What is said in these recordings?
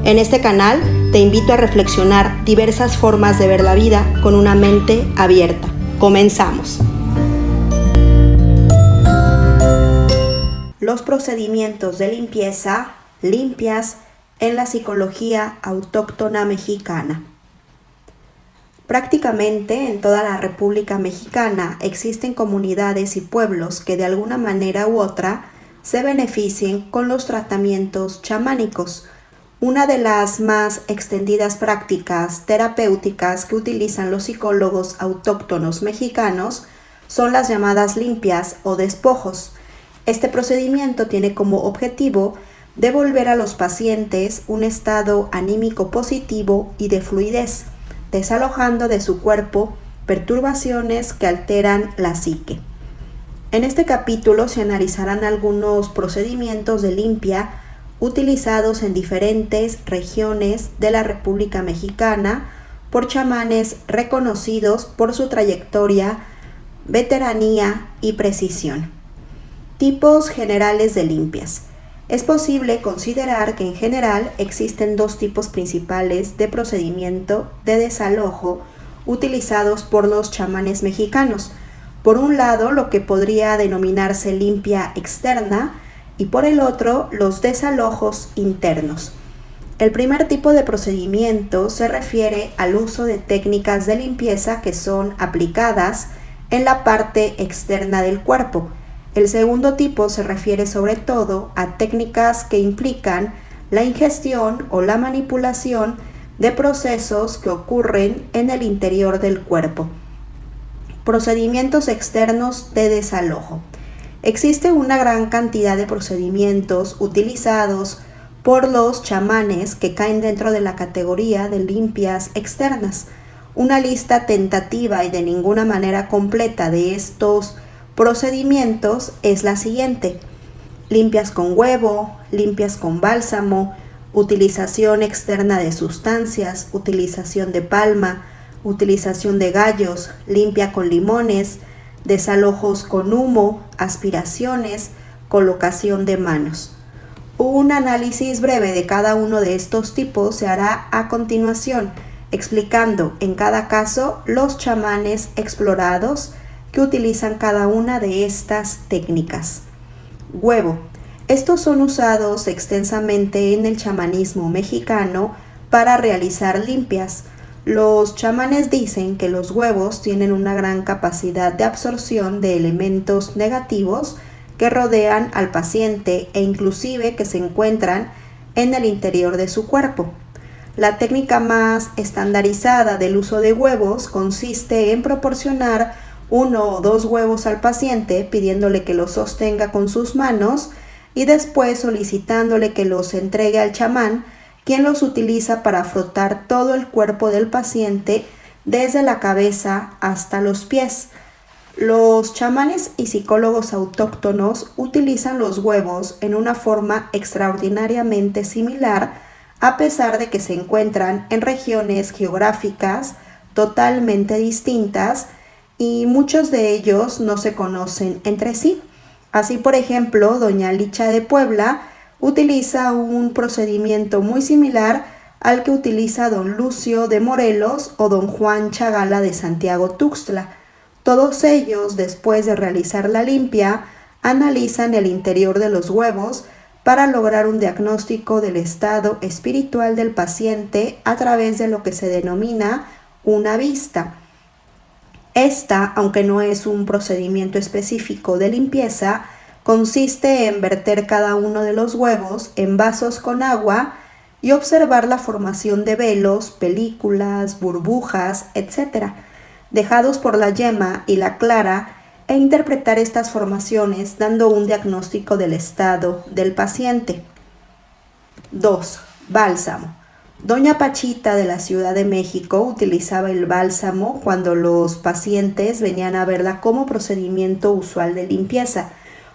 En este canal te invito a reflexionar diversas formas de ver la vida con una mente abierta. Comenzamos. Los procedimientos de limpieza, limpias, en la psicología autóctona mexicana. Prácticamente en toda la República Mexicana existen comunidades y pueblos que de alguna manera u otra se beneficien con los tratamientos chamánicos, una de las más extendidas prácticas terapéuticas que utilizan los psicólogos autóctonos mexicanos son las llamadas limpias o despojos. Este procedimiento tiene como objetivo devolver a los pacientes un estado anímico positivo y de fluidez, desalojando de su cuerpo perturbaciones que alteran la psique. En este capítulo se analizarán algunos procedimientos de limpia utilizados en diferentes regiones de la República Mexicana por chamanes reconocidos por su trayectoria, veteranía y precisión. Tipos generales de limpias. Es posible considerar que en general existen dos tipos principales de procedimiento de desalojo utilizados por los chamanes mexicanos. Por un lado, lo que podría denominarse limpia externa, y por el otro, los desalojos internos. El primer tipo de procedimiento se refiere al uso de técnicas de limpieza que son aplicadas en la parte externa del cuerpo. El segundo tipo se refiere sobre todo a técnicas que implican la ingestión o la manipulación de procesos que ocurren en el interior del cuerpo. Procedimientos externos de desalojo. Existe una gran cantidad de procedimientos utilizados por los chamanes que caen dentro de la categoría de limpias externas. Una lista tentativa y de ninguna manera completa de estos procedimientos es la siguiente: limpias con huevo, limpias con bálsamo, utilización externa de sustancias, utilización de palma, utilización de gallos, limpia con limones, desalojos con humo, aspiraciones, colocación de manos. Un análisis breve de cada uno de estos tipos se hará a continuación, explicando en cada caso los chamanes explorados que utilizan cada una de estas técnicas. Huevo. Estos son usados extensamente en el chamanismo mexicano para realizar limpias. Los chamanes dicen que los huevos tienen una gran capacidad de absorción de elementos negativos que rodean al paciente e inclusive que se encuentran en el interior de su cuerpo. La técnica más estandarizada del uso de huevos consiste en proporcionar 1 o 2 huevos al paciente pidiéndole que los sostenga con sus manos y después solicitándole que los entregue al chamán, quien los utiliza para frotar todo el cuerpo del paciente desde la cabeza hasta los pies. Los chamanes y psicólogos autóctonos utilizan los huevos en una forma extraordinariamente similar, a pesar de que se encuentran en regiones geográficas totalmente distintas y muchos de ellos no se conocen entre sí. Así, por ejemplo, Doña Licha de Puebla utiliza un procedimiento muy similar al que utiliza don Lucio de Morelos o don Juan Chagala de Santiago Tuxtla. Todos ellos, después de realizar la limpia, analizan el interior de los huevos para lograr un diagnóstico del estado espiritual del paciente a través de lo que se denomina una vista. Esta, aunque no es un procedimiento específico de limpieza, consiste en verter cada uno de los huevos en vasos con agua y observar la formación de velos, películas, burbujas, etc., dejados por la yema y la clara, e interpretar estas formaciones dando un diagnóstico del estado del paciente. 2. Bálsamo. Doña Pachita de la Ciudad de México utilizaba el bálsamo cuando los pacientes venían a verla como procedimiento usual de limpieza.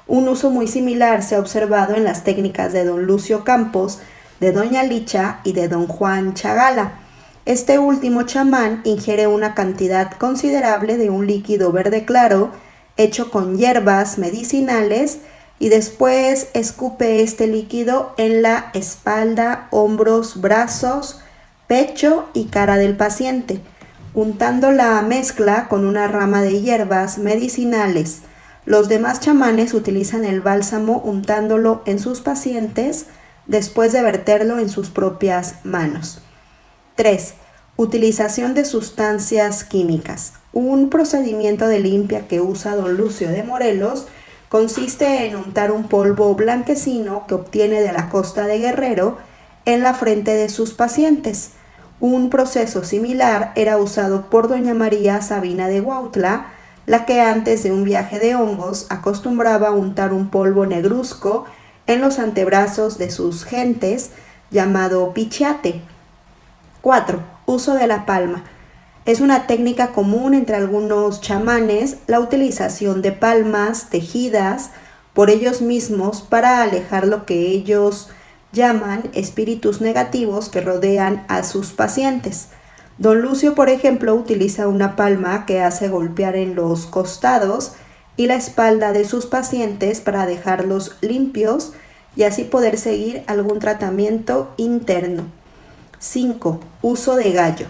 Un uso muy similar se ha observado en las técnicas de don Lucio Campos, de doña Licha y de don Juan Chagala. Este último chamán ingiere una cantidad considerable de un líquido verde claro hecho con hierbas medicinales y después escupe este líquido en la espalda, hombros, brazos, pecho y cara del paciente, untando la mezcla con una rama de hierbas medicinales. Los demás chamanes utilizan el bálsamo untándolo en sus pacientes después de verterlo en sus propias manos. 3. Utilización de sustancias químicas. Un procedimiento de limpia que usa don Lucio de Morelos consiste en untar un polvo blanquecino que obtiene de la costa de Guerrero en la frente de sus pacientes. Un proceso similar era usado por doña María Sabina de Huautla, la que antes de un viaje de hongos acostumbraba a untar un polvo negruzco en los antebrazos de sus gentes, llamado pichiate. 4. Uso de la palma. Es una técnica común entre algunos chamanes la utilización de palmas tejidas por ellos mismos para alejar lo que ellos llaman espíritus negativos que rodean a sus pacientes. Don Lucio, por ejemplo, utiliza una palma que hace golpear en los costados y la espalda de sus pacientes para dejarlos limpios y así poder seguir algún tratamiento interno. 5. Uso de gallo.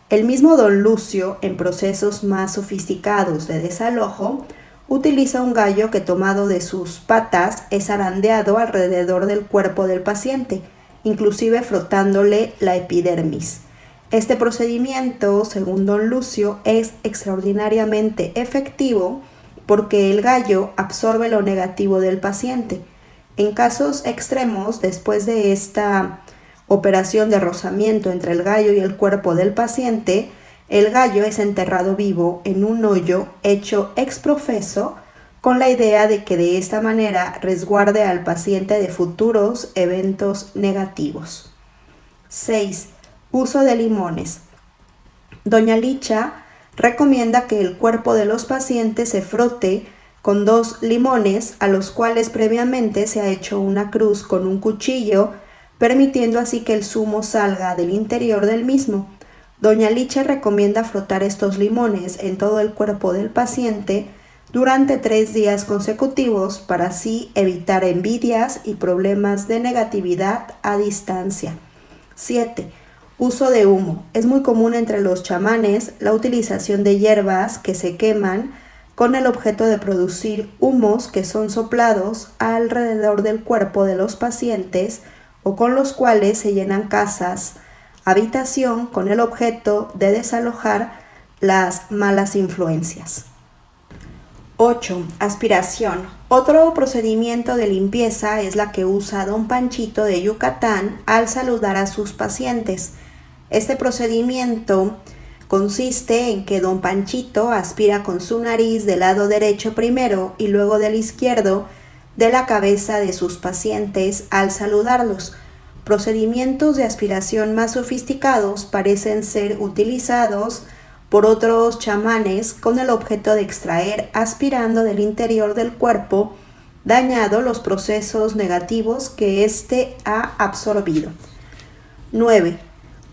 El mismo don Lucio, en procesos más sofisticados de desalojo, utiliza un gallo que tomado de sus patas es zarandeado alrededor del cuerpo del paciente, inclusive frotándole la epidermis. Este procedimiento, según don Lucio, es extraordinariamente efectivo porque el gallo absorbe lo negativo del paciente. En casos extremos, después de esta operación de rozamiento entre el gallo y el cuerpo del paciente, el gallo es enterrado vivo en un hoyo hecho ex profeso con la idea de que de esta manera resguarde al paciente de futuros eventos negativos. 6. Uso de limones. Doña Licha recomienda que el cuerpo de los pacientes se frote con 2 limones a los cuales previamente se ha hecho una cruz con un cuchillo, permitiendo así que el zumo salga del interior del mismo. Doña Licha recomienda frotar estos limones en todo el cuerpo del paciente durante 3 días consecutivos para así evitar envidias y problemas de negatividad a distancia. 7. Uso de humo. Es muy común entre los chamanes la utilización de hierbas que se queman con el objeto de producir humos que son soplados alrededor del cuerpo de los pacientes o con los cuales se llenan casas, habitación con el objeto de desalojar las malas influencias. 8. Aspiración. Otro procedimiento de limpieza es la que usa don Panchito de Yucatán al saludar a sus pacientes. Este procedimiento consiste en que don Panchito aspira con su nariz del lado derecho primero y luego del izquierdo de la cabeza de sus pacientes al saludarlos. Procedimientos de aspiración más sofisticados parecen ser utilizados por otros chamanes con el objeto de extraer, aspirando del interior del cuerpo dañado, los procesos negativos que éste ha absorbido. 9.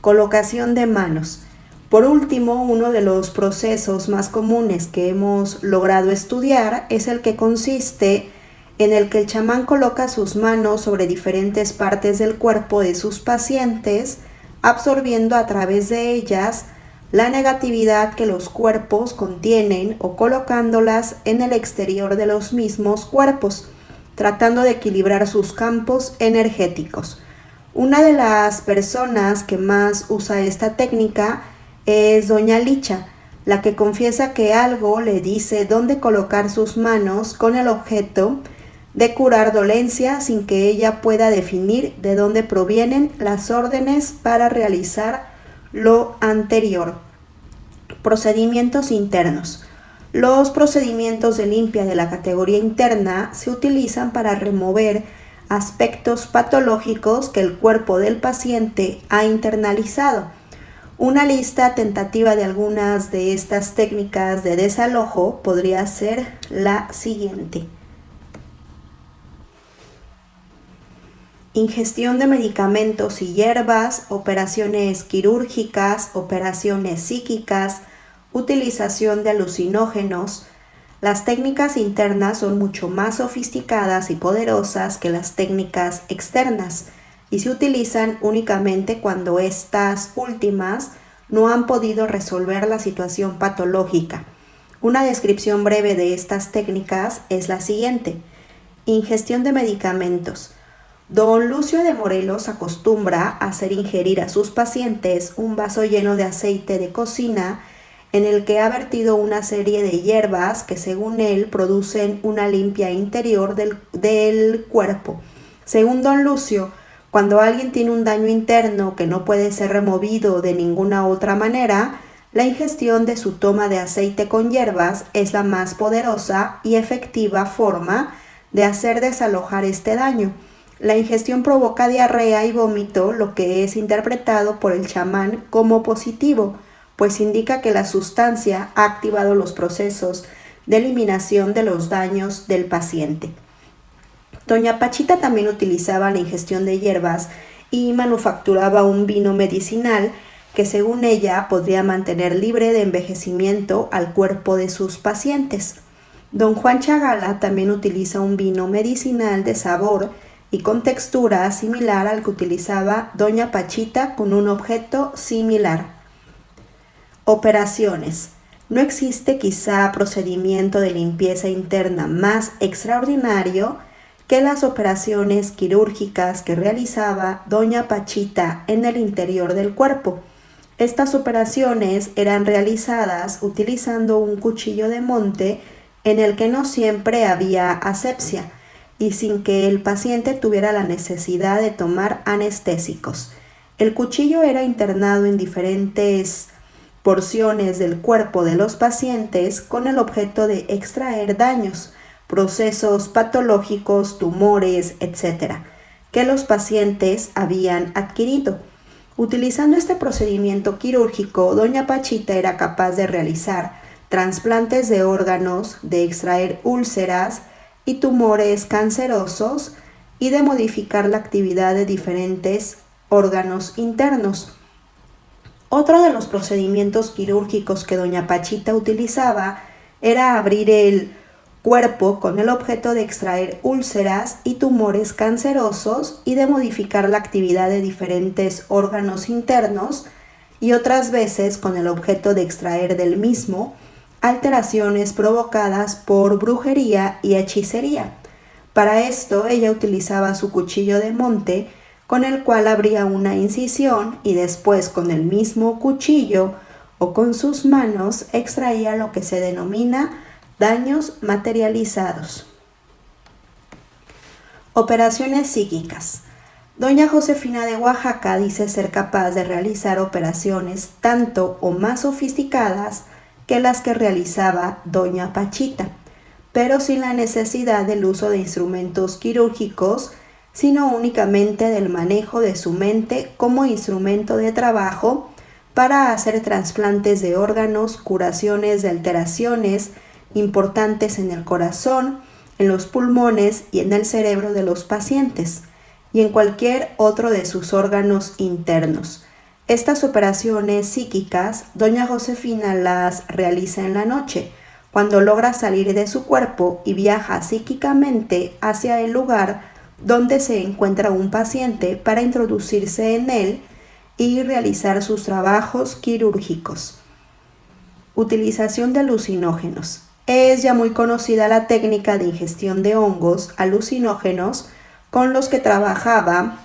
Colocación de manos. Por último, uno de los procesos más comunes que hemos logrado estudiar es el que consiste en el que el chamán coloca sus manos sobre diferentes partes del cuerpo de sus pacientes, absorbiendo a través de ellas la negatividad que los cuerpos contienen o colocándolas en el exterior de los mismos cuerpos, tratando de equilibrar sus campos energéticos. Una de las personas que más usa esta técnica es doña Licha, la que confiesa que algo le dice dónde colocar sus manos con el objeto de curar dolencia sin que ella pueda definir de dónde provienen las órdenes para realizar lo anterior. Procedimientos internos. Los procedimientos de limpia de la categoría interna se utilizan para remover aspectos patológicos que el cuerpo del paciente ha internalizado. Una lista tentativa de algunas de estas técnicas de desalojo podría ser la siguiente. Ingestión de medicamentos y hierbas, operaciones quirúrgicas, operaciones psíquicas, utilización de alucinógenos, Las técnicas internas son mucho más sofisticadas y poderosas que las técnicas externas y se utilizan únicamente cuando estas últimas no han podido resolver la situación patológica. Una descripción breve de estas técnicas es la siguiente. Ingestión de medicamentos. Don Lucio de Morelos acostumbra a hacer ingerir a sus pacientes un vaso lleno de aceite de cocina en el que ha vertido una serie de hierbas que según él producen una limpia interior del cuerpo. Según don Lucio, cuando alguien tiene un daño interno que no puede ser removido de ninguna otra manera, la ingestión de su toma de aceite con hierbas es la más poderosa y efectiva forma de hacer desalojar este daño. La ingestión provoca diarrea y vómito, lo que es interpretado por el chamán como positivo, pues indica que la sustancia ha activado los procesos de eliminación de los daños del paciente. Doña Pachita también utilizaba la ingestión de hierbas y manufacturaba un vino medicinal que según ella podría mantener libre de envejecimiento al cuerpo de sus pacientes. Don Juan Chagala también utiliza un vino medicinal de sabor y con textura similar al que utilizaba Doña Pachita con un objeto similar. Operaciones. No existe quizá procedimiento de limpieza interna más extraordinario que las operaciones quirúrgicas que realizaba Doña Pachita en el interior del cuerpo. Estas operaciones eran realizadas utilizando un cuchillo de monte en el que no siempre había asepsia y sin que el paciente tuviera la necesidad de tomar anestésicos. El cuchillo era internado en diferentes porciones del cuerpo de los pacientes con el objeto de extraer daños, procesos patológicos, tumores, etc., que los pacientes habían adquirido. Utilizando este procedimiento quirúrgico, Doña Pachita era capaz de realizar trasplantes de órganos, de extraer úlceras y tumores cancerosos y de modificar la actividad de diferentes órganos internos. Otro de los procedimientos quirúrgicos que Doña Pachita utilizaba era abrir el cuerpo con el objeto de extraer úlceras y tumores cancerosos y de modificar la actividad de diferentes órganos internos y otras veces con el objeto de extraer del mismo alteraciones provocadas por brujería y hechicería. Para esto ella utilizaba su cuchillo de monte con el cual abría una incisión y después con el mismo cuchillo o con sus manos extraía lo que se denomina daños materializados. Operaciones psíquicas. Doña Josefina de Oaxaca dice ser capaz de realizar operaciones tanto o más sofisticadas que las que realizaba Doña Pachita, pero sin la necesidad del uso de instrumentos quirúrgicos, sino únicamente del manejo de su mente como instrumento de trabajo para hacer trasplantes de órganos, curaciones de alteraciones importantes en el corazón, en los pulmones y en el cerebro de los pacientes, y en cualquier otro de sus órganos internos. Estas operaciones psíquicas, Doña Josefina las realiza en la noche, cuando logra salir de su cuerpo y viaja psíquicamente hacia el lugar donde se encuentra un paciente para introducirse en él y realizar sus trabajos quirúrgicos. Utilización de alucinógenos. Es ya muy conocida la técnica de ingestión de hongos alucinógenos con los que trabajaba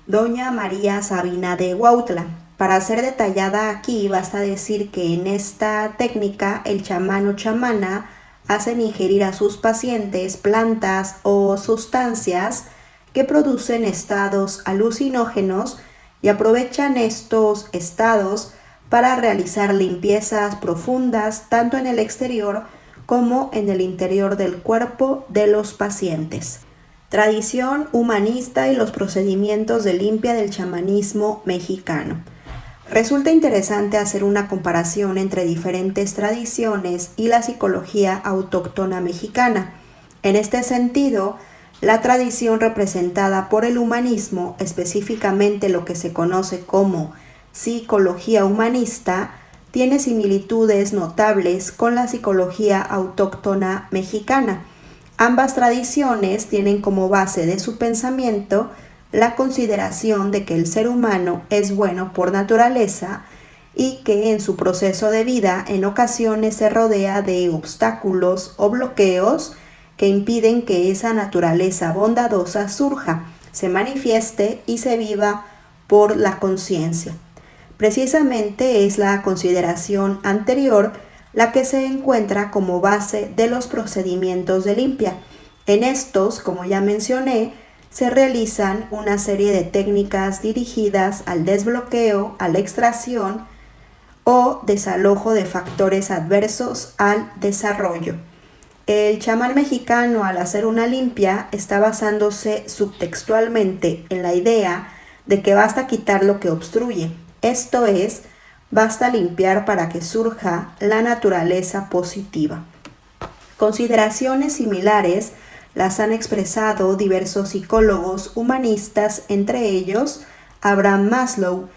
Doña María Sabina de Huautla. Para ser detallada aquí, basta decir que en esta técnica el chamán o chamana hacen ingerir a sus pacientes plantas o sustancias que producen estados alucinógenos y aprovechan estos estados para realizar limpiezas profundas tanto en el exterior como en el interior del cuerpo de los pacientes. Tradición humanista y los procedimientos de limpia del chamanismo mexicano. Resulta interesante hacer una comparación entre diferentes tradiciones y la psicología autóctona mexicana. En este sentido, la tradición representada por el humanismo, específicamente lo que se conoce como psicología humanista, tiene similitudes notables con la psicología autóctona mexicana. Ambas tradiciones tienen como base de su pensamiento la consideración de que el ser humano es bueno por naturaleza y que en su proceso de vida en ocasiones se rodea de obstáculos o bloqueos que impiden que esa naturaleza bondadosa surja, se manifieste y se viva por la conciencia. Precisamente es la consideración anterior la que se encuentra como base de los procedimientos de limpia. En estos, como ya mencioné, se realizan una serie de técnicas dirigidas al desbloqueo, a la extracción o desalojo de factores adversos al desarrollo. El chamán mexicano, al hacer una limpia, está basándose subtextualmente en la idea de que basta quitar lo que obstruye. Esto es, basta limpiar para que surja la naturaleza positiva. Consideraciones similares las han expresado diversos psicólogos humanistas, entre ellos Abraham Maslow,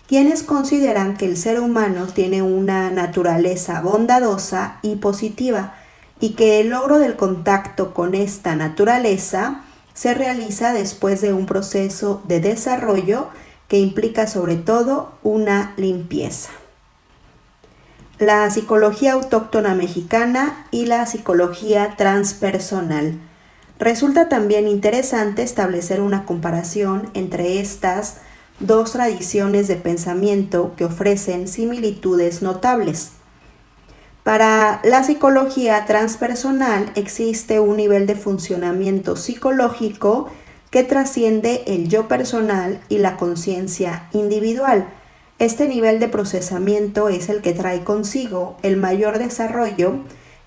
quienes consideran que el ser humano tiene una naturaleza bondadosa y positiva y que el logro del contacto con esta naturaleza se realiza después de un proceso de desarrollo que implica sobre todo una limpieza. La psicología autóctona mexicana y la psicología transpersonal. Resulta también interesante establecer una comparación entre estas dos tradiciones de pensamiento que ofrecen similitudes notables. Para la psicología transpersonal existe un nivel de funcionamiento psicológico que trasciende el yo personal y la conciencia individual. Este nivel de procesamiento es el que trae consigo el mayor desarrollo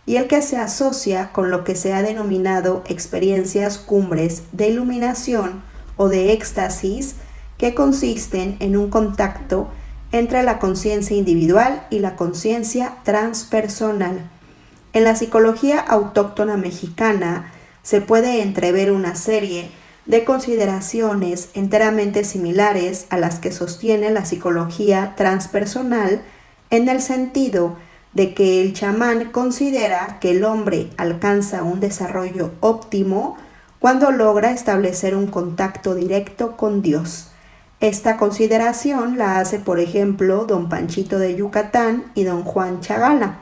y el que se asocia con lo que se ha denominado experiencias cumbres de iluminación o de éxtasis, que consisten en un contacto entre la conciencia individual y la conciencia transpersonal. En la psicología autóctona mexicana se puede entrever una serie de consideraciones enteramente similares a las que sostiene la psicología transpersonal, en el sentido de que el chamán considera que el hombre alcanza un desarrollo óptimo cuando logra establecer un contacto directo con Dios. Esta consideración la hace, por ejemplo, don Panchito de Yucatán y don Juan Chagala.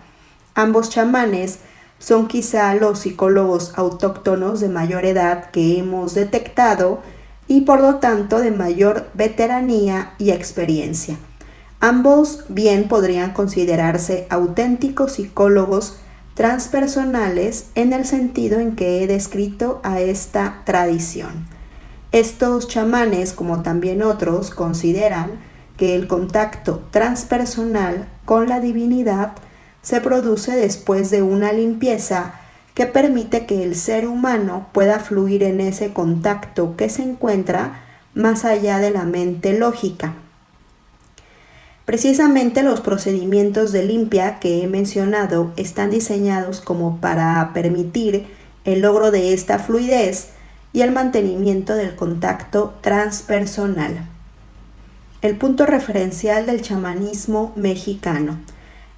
Ambos chamanes son quizá los psicólogos autóctonos de mayor edad que hemos detectado y por lo tanto de mayor veteranía y experiencia. Ambos bien podrían considerarse auténticos psicólogos transpersonales en el sentido en que he descrito a esta tradición. Estos chamanes, como también otros, consideran que el contacto transpersonal con la divinidad se produce después de una limpieza que permite que el ser humano pueda fluir en ese contacto que se encuentra más allá de la mente lógica. Precisamente los procedimientos de limpia que he mencionado están diseñados como para permitir el logro de esta fluidez y el mantenimiento del contacto transpersonal. El punto referencial del chamanismo mexicano.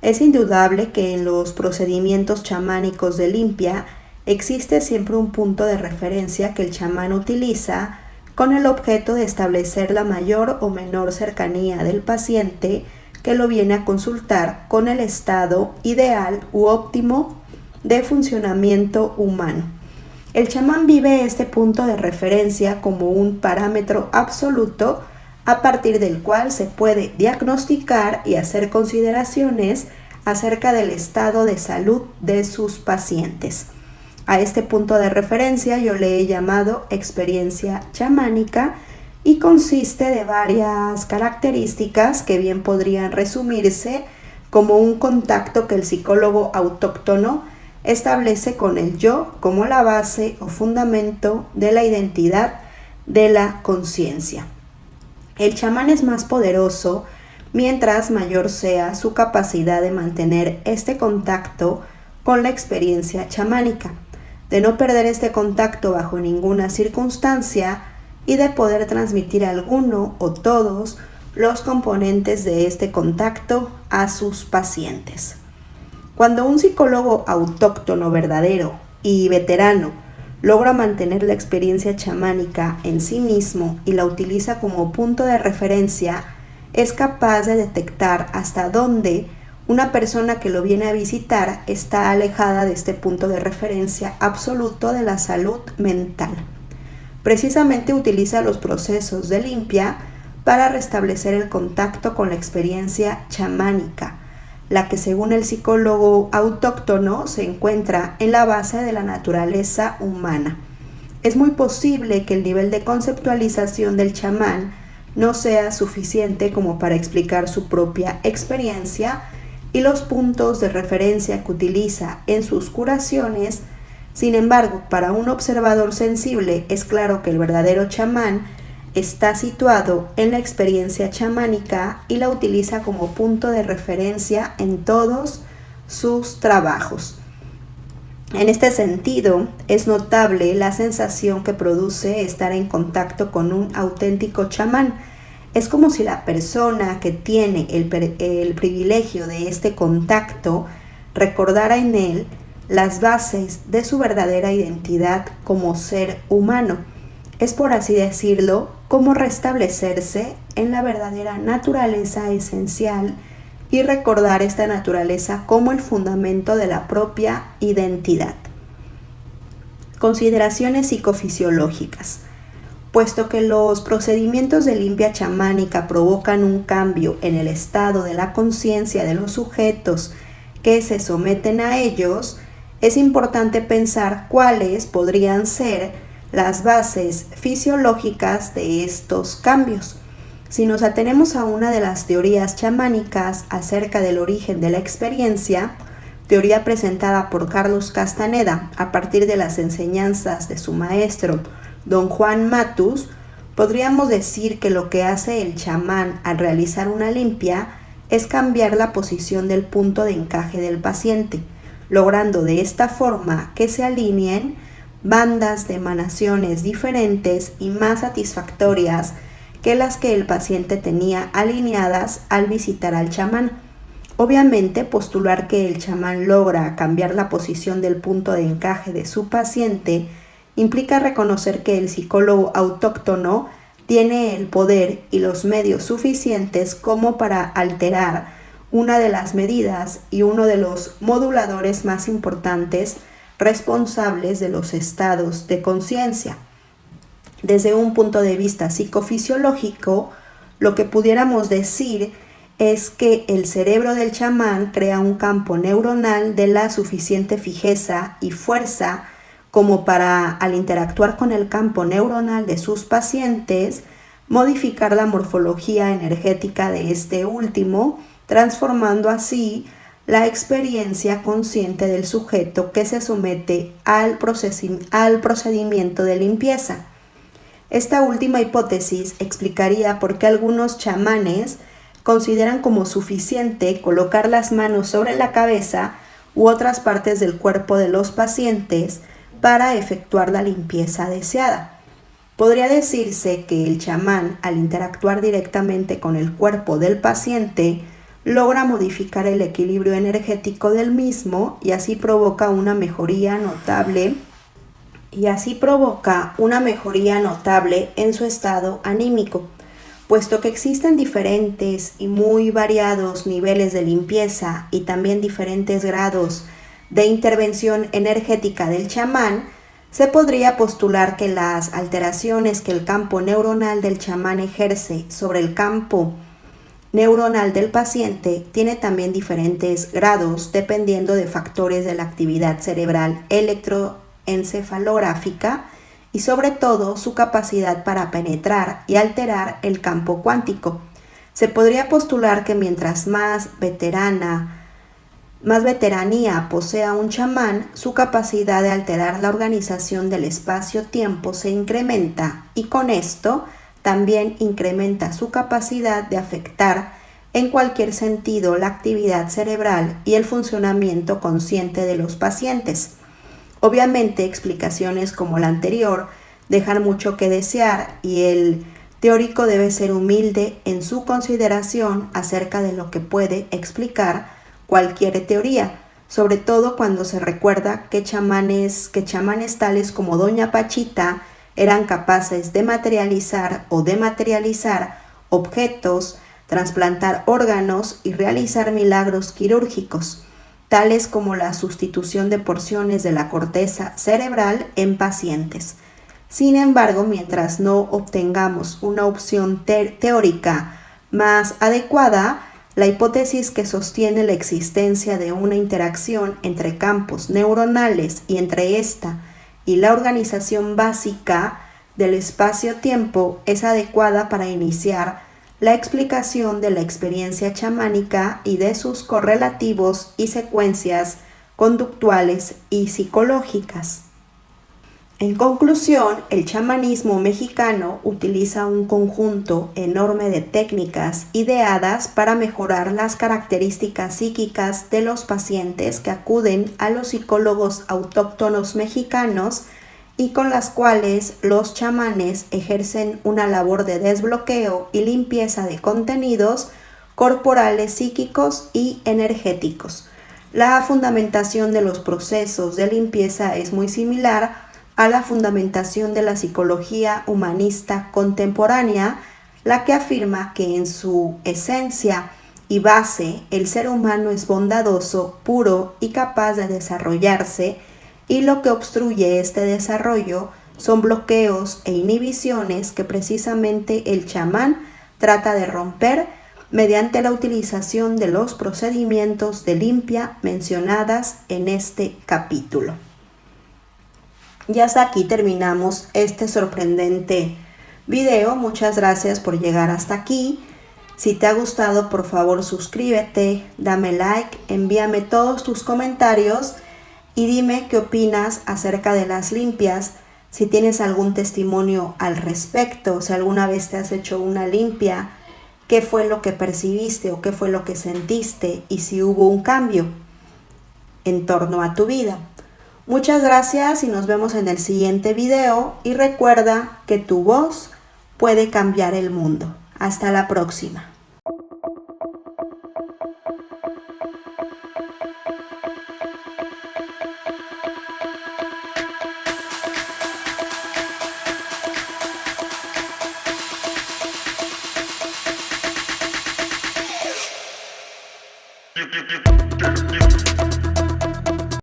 Es indudable que en los procedimientos chamánicos de limpia existe siempre un punto de referencia que el chamán utiliza con el objeto de establecer la mayor o menor cercanía del paciente que lo viene a consultar con el estado ideal u óptimo de funcionamiento humano. El chamán vive este punto de referencia como un parámetro absoluto a partir del cual se puede diagnosticar y hacer consideraciones acerca del estado de salud de sus pacientes. A este punto de referencia yo le he llamado experiencia chamánica y consiste de varias características que bien podrían resumirse como un contacto que el psicólogo autóctono establece con el yo como la base o fundamento de la identidad de la conciencia. El chamán es más poderoso mientras mayor sea su capacidad de mantener este contacto con la experiencia chamánica, de no perder este contacto bajo ninguna circunstancia y de poder transmitir alguno o todos los componentes de este contacto a sus pacientes. Cuando un psicólogo autóctono verdadero y veterano logra mantener la experiencia chamánica en sí mismo y la utiliza como punto de referencia, es capaz de detectar hasta dónde una persona que lo viene a visitar está alejada de este punto de referencia absoluto de la salud mental. Precisamente utiliza los procesos de limpia para restablecer el contacto con la experiencia chamánica, la que según el psicólogo autóctono se encuentra en la base de la naturaleza humana. Es muy posible que el nivel de conceptualización del chamán no sea suficiente como para explicar su propia experiencia y los puntos de referencia que utiliza en sus curaciones. Sin embargo, para un observador sensible es claro que el verdadero chamán está situado en la experiencia chamánica y la utiliza como punto de referencia en todos sus trabajos. En este sentido, es notable la sensación que produce estar en contacto con un auténtico chamán. Es como si la persona que tiene el privilegio de este contacto recordara en él las bases de su verdadera identidad como ser humano. Es, por así decirlo, como restablecerse en la verdadera naturaleza esencial y recordar esta naturaleza como el fundamento de la propia identidad. Consideraciones psicofisiológicas. Puesto que los procedimientos de limpia chamánica provocan un cambio en el estado de la conciencia de los sujetos que se someten a ellos, es importante pensar cuáles podrían ser las bases fisiológicas de estos cambios. Si nos atenemos a una de las teorías chamánicas acerca del origen de la experiencia, teoría presentada por Carlos Castaneda a partir de las enseñanzas de su maestro, Don Juan Matus, podríamos decir que lo que hace el chamán al realizar una limpia es cambiar la posición del punto de encaje del paciente, logrando de esta forma que se alineen bandas de emanaciones diferentes y más satisfactorias que las que el paciente tenía alineadas al visitar al chamán. Obviamente, postular que el chamán logra cambiar la posición del punto de encaje de su paciente implica reconocer que el psicólogo autóctono tiene el poder y los medios suficientes como para alterar una de las medidas y uno de los moduladores más importantes responsables de los estados de conciencia. Desde un punto de vista psicofisiológico, lo que pudiéramos decir es que el cerebro del chamán crea un campo neuronal de la suficiente fijeza y fuerza como para, al interactuar con el campo neuronal de sus pacientes, modificar la morfología energética de este último, transformando así la experiencia consciente del sujeto que se somete al procedimiento de limpieza. Esta última hipótesis explicaría por qué algunos chamanes consideran como suficiente colocar las manos sobre la cabeza u otras partes del cuerpo de los pacientes para efectuar la limpieza deseada. Podría decirse que el chamán, al interactuar directamente con el cuerpo del paciente, logra modificar el equilibrio energético del mismo y así provoca una mejoría notable en su estado anímico. Puesto que existen diferentes y muy variados niveles de limpieza y también diferentes grados de intervención energética del chamán, se podría postular que las alteraciones que el campo neuronal del chamán ejerce sobre el campo neuronal del paciente tiene también diferentes grados dependiendo de factores de la actividad cerebral electroencefalográfica y sobre todo su capacidad para penetrar y alterar el campo cuántico. Se podría postular que mientras más veteranía posea un chamán, su capacidad de alterar la organización del espacio-tiempo se incrementa y con esto también incrementa su capacidad de afectar en cualquier sentido la actividad cerebral y el funcionamiento consciente de los pacientes. Obviamente, explicaciones como la anterior dejan mucho que desear y el teórico debe ser humilde en su consideración acerca de lo que puede explicar cualquier teoría, sobre todo cuando se recuerda que chamanes tales como Doña Pachita eran capaces de materializar o dematerializar objetos, trasplantar órganos y realizar milagros quirúrgicos, tales como la sustitución de porciones de la corteza cerebral en pacientes. Sin embargo, mientras no obtengamos una opción teórica más adecuada, la hipótesis que sostiene la existencia de una interacción entre campos neuronales y entre esta y la organización básica del espacio-tiempo es adecuada para iniciar la explicación de la experiencia chamánica y de sus correlativos y secuencias conductuales y psicológicas. En conclusión, el chamanismo mexicano utiliza un conjunto enorme de técnicas ideadas para mejorar las características psíquicas de los pacientes que acuden a los psicólogos autóctonos mexicanos y con las cuales los chamanes ejercen una labor de desbloqueo y limpieza de contenidos corporales, psíquicos y energéticos. La fundamentación de los procesos de limpieza es muy similar a la fundamentación de la psicología humanista contemporánea, la que afirma que en su esencia y base el ser humano es bondadoso, puro y capaz de desarrollarse, y lo que obstruye este desarrollo son bloqueos e inhibiciones que precisamente el chamán trata de romper mediante la utilización de los procedimientos de limpia mencionadas en este capítulo. Y hasta aquí terminamos este sorprendente video. Muchas gracias por llegar hasta aquí. Si te ha gustado, por favor suscríbete, dame like, envíame todos tus comentarios y dime qué opinas acerca de las limpias. Si tienes algún testimonio al respecto, si alguna vez te has hecho una limpia, qué fue lo que percibiste o qué fue lo que sentiste y si hubo un cambio en torno a tu vida. Muchas gracias y nos vemos en el siguiente video y recuerda que tu voz puede cambiar el mundo. Hasta la próxima. You